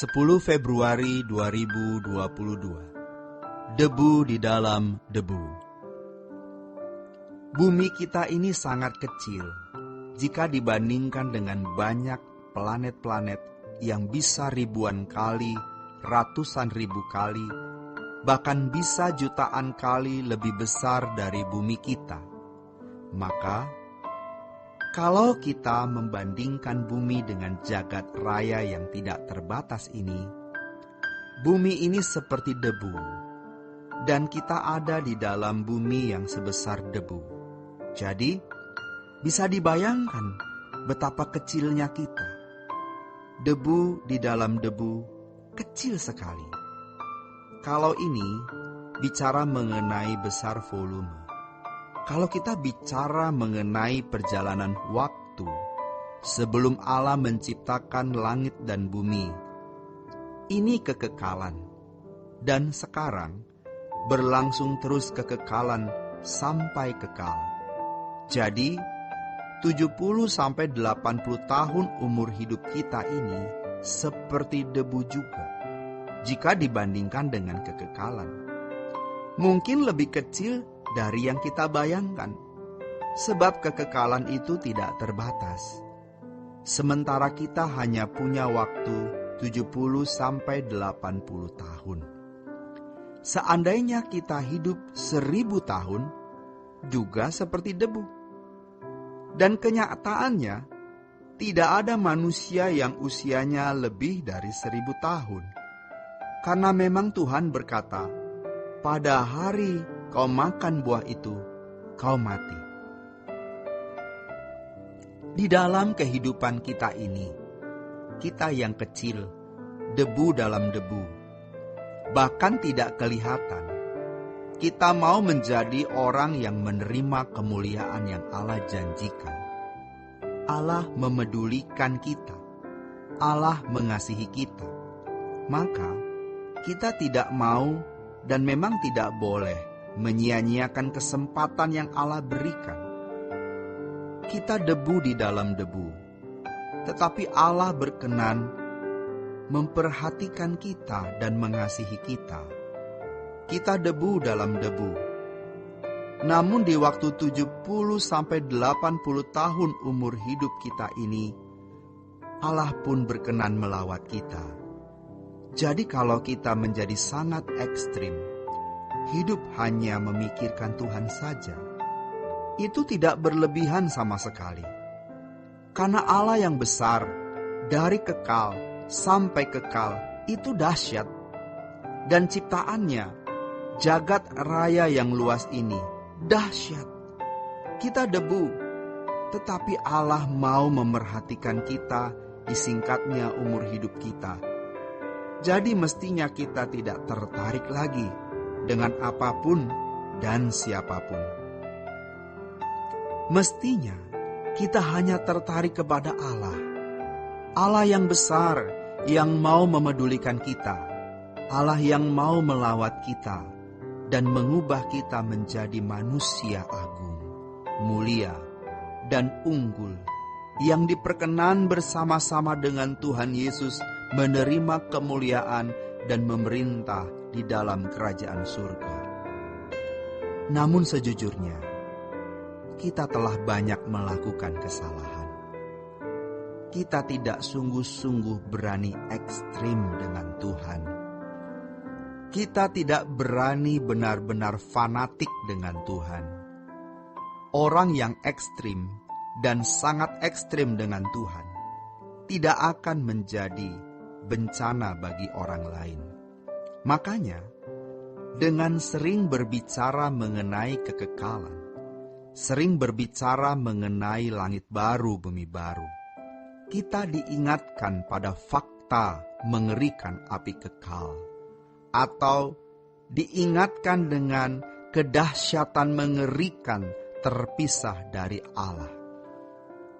10 Februari 2022. Debu di dalam debu. Bumi kita ini sangat kecil jika dibandingkan dengan banyak planet-planet yang bisa ribuan kali, ratusan ribu kali, bahkan bisa jutaan kali lebih besar dari bumi kita. Maka, kalau kita membandingkan bumi dengan jagat raya yang tidak terbatas ini, bumi ini seperti debu, dan kita ada di dalam bumi yang sebesar debu. Jadi, bisa dibayangkan betapa kecilnya kita. Debu di dalam debu kecil sekali. Kalau ini bicara mengenai besar volume. Kalau kita bicara mengenai perjalanan waktu sebelum Allah menciptakan langit dan bumi, ini kekekalan. Dan sekarang berlangsung terus kekekalan sampai kekal. Jadi 70-80 tahun umur hidup kita ini seperti debu juga jika dibandingkan dengan kekekalan. Mungkin lebih kecil dari yang kita bayangkan, sebab kekekalan itu tidak terbatas. Sementara kita hanya punya waktu 70-80 tahun. Seandainya kita hidup 1000 tahun, juga seperti debu. Dan kenyataannya, tidak ada manusia yang usianya lebih dari 1000 tahun. Karena memang Tuhan berkata, pada hari kau makan buah itu, kau mati. Di dalam kehidupan kita ini, kita yang kecil, debu dalam debu, bahkan tidak kelihatan. Kita mau menjadi orang yang menerima kemuliaan yang Allah janjikan. Allah memedulikan kita. Allah mengasihi kita. Maka, kita tidak mau dan memang tidak boleh menyia-nyiakan kesempatan yang Allah berikan. Kita debu di dalam debu, tetapi Allah berkenan memperhatikan kita dan mengasihi kita. Kita debu dalam debu. Namun di waktu 70-80 tahun umur hidup kita ini, Allah pun berkenan melawat kita. Jadi kalau kita menjadi sangat ekstrim, hidup hanya memikirkan Tuhan saja, itu tidak berlebihan sama sekali. Karena Allah yang besar, dari kekal sampai kekal, itu dahsyat. Dan ciptaannya, jagat raya yang luas ini, dahsyat. Kita debu, tetapi Allah mau memerhatikan kita di singkatnya umur hidup kita. Jadi mestinya kita tidak tertarik lagi dengan apapun dan siapapun. Mestinya kita hanya tertarik kepada Allah. Allah yang besar, yang mau memedulikan kita. Allah yang mau melawat kita dan mengubah kita menjadi manusia agung, mulia, dan unggul, yang diperkenan bersama-sama dengan Tuhan Yesus menerima kemuliaan dan memerintah di dalam kerajaan surga. Namun sejujurnya, kita telah banyak melakukan kesalahan. Kita tidak sungguh-sungguh berani ekstrim dengan Tuhan. Kita tidak berani benar-benar fanatik dengan Tuhan. Orang yang ekstrim dan sangat ekstrim dengan Tuhan tidak akan menjadi bencana bagi orang lain. Makanya, dengan sering berbicara mengenai kekekalan, sering berbicara mengenai langit baru, bumi baru, kita diingatkan pada fakta mengerikan api kekal, atau diingatkan dengan kedahsyatan mengerikan terpisah dari Allah.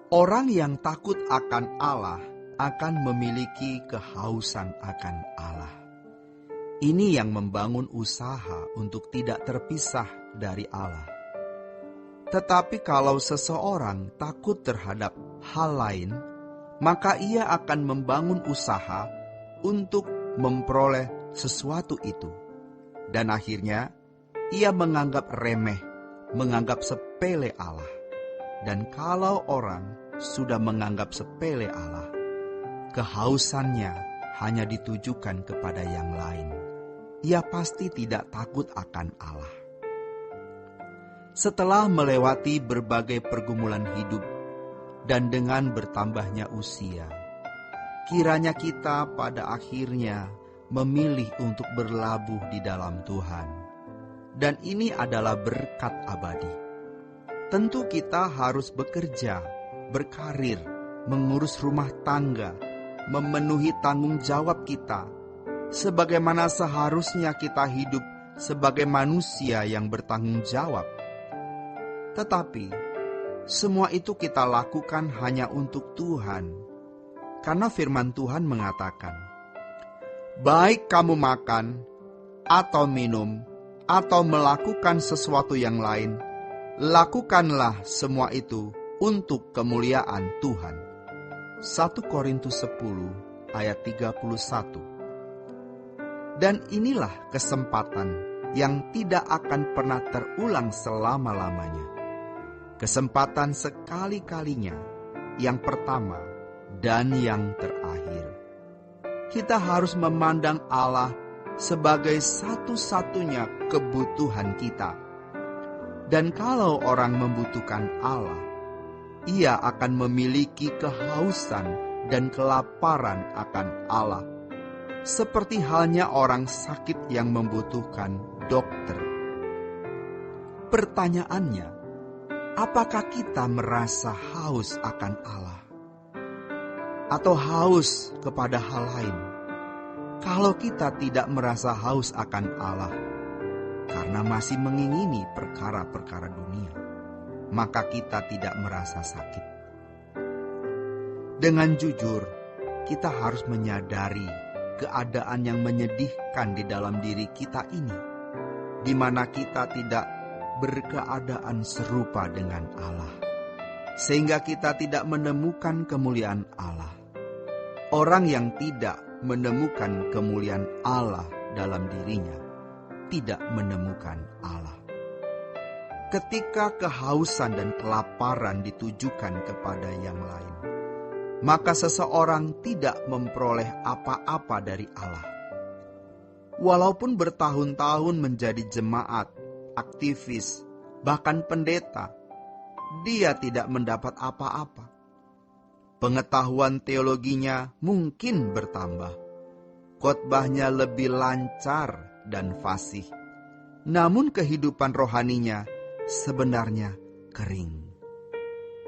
Orang yang takut akan Allah akan memiliki kehausan akan Allah. Ini yang membangun usaha untuk tidak terpisah dari Allah. Tetapi kalau seseorang takut terhadap hal lain, maka ia akan membangun usaha untuk memperoleh sesuatu itu. Dan akhirnya ia menganggap remeh, menganggap sepele Allah. Dan kalau orang sudah menganggap sepele Allah, kehausannya hanya ditujukan kepada yang lain. Ia pasti tidak takut akan Allah. Setelah melewati berbagai pergumulan hidup dan dengan bertambahnya usia, kiranya kita pada akhirnya memilih untuk berlabuh di dalam Tuhan. Dan ini adalah berkat abadi. Tentu kita harus bekerja, berkarir, mengurus rumah tangga, memenuhi tanggung jawab kita, sebagaimana seharusnya kita hidup sebagai manusia yang bertanggung jawab. Tetapi, semua itu kita lakukan hanya untuk Tuhan. Karena firman Tuhan mengatakan, baik kamu makan, atau minum, atau melakukan sesuatu yang lain, lakukanlah semua itu untuk kemuliaan Tuhan. 1 Korintus 10 ayat 31. Dan inilah kesempatan yang tidak akan pernah terulang selama-lamanya. Kesempatan sekali-kalinya, yang pertama dan yang terakhir. Kita harus memandang Allah sebagai satu-satunya kebutuhan kita. Dan kalau orang membutuhkan Allah, ia akan memiliki kehausan dan kelaparan akan Allah. Seperti halnya orang sakit yang membutuhkan dokter. Pertanyaannya, apakah kita merasa haus akan Allah? Atau haus kepada hal lain? Kalau kita tidak merasa haus akan Allah, karena masih mengingini perkara-perkara dunia, maka kita tidak merasa sakit. Dengan jujur, kita harus menyadari keadaan yang menyedihkan di dalam diri kita ini, di mana kita tidak berkeadaan serupa dengan Allah, sehingga kita tidak menemukan kemuliaan Allah. Orang yang tidak menemukan kemuliaan Allah dalam dirinya, tidak menemukan Allah. Ketika kehausan dan kelaparan ditujukan kepada yang lain, maka seseorang tidak memperoleh apa-apa dari Allah. Walaupun bertahun-tahun menjadi jemaat, aktivis, bahkan pendeta, dia tidak mendapat apa-apa. Pengetahuan teologinya mungkin bertambah, khotbahnya lebih lancar dan fasih, namun kehidupan rohaninya sebenarnya kering.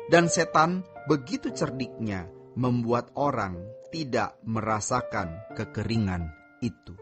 Dan setan begitu cerdiknya membuat orang tidak merasakan kekeringan itu.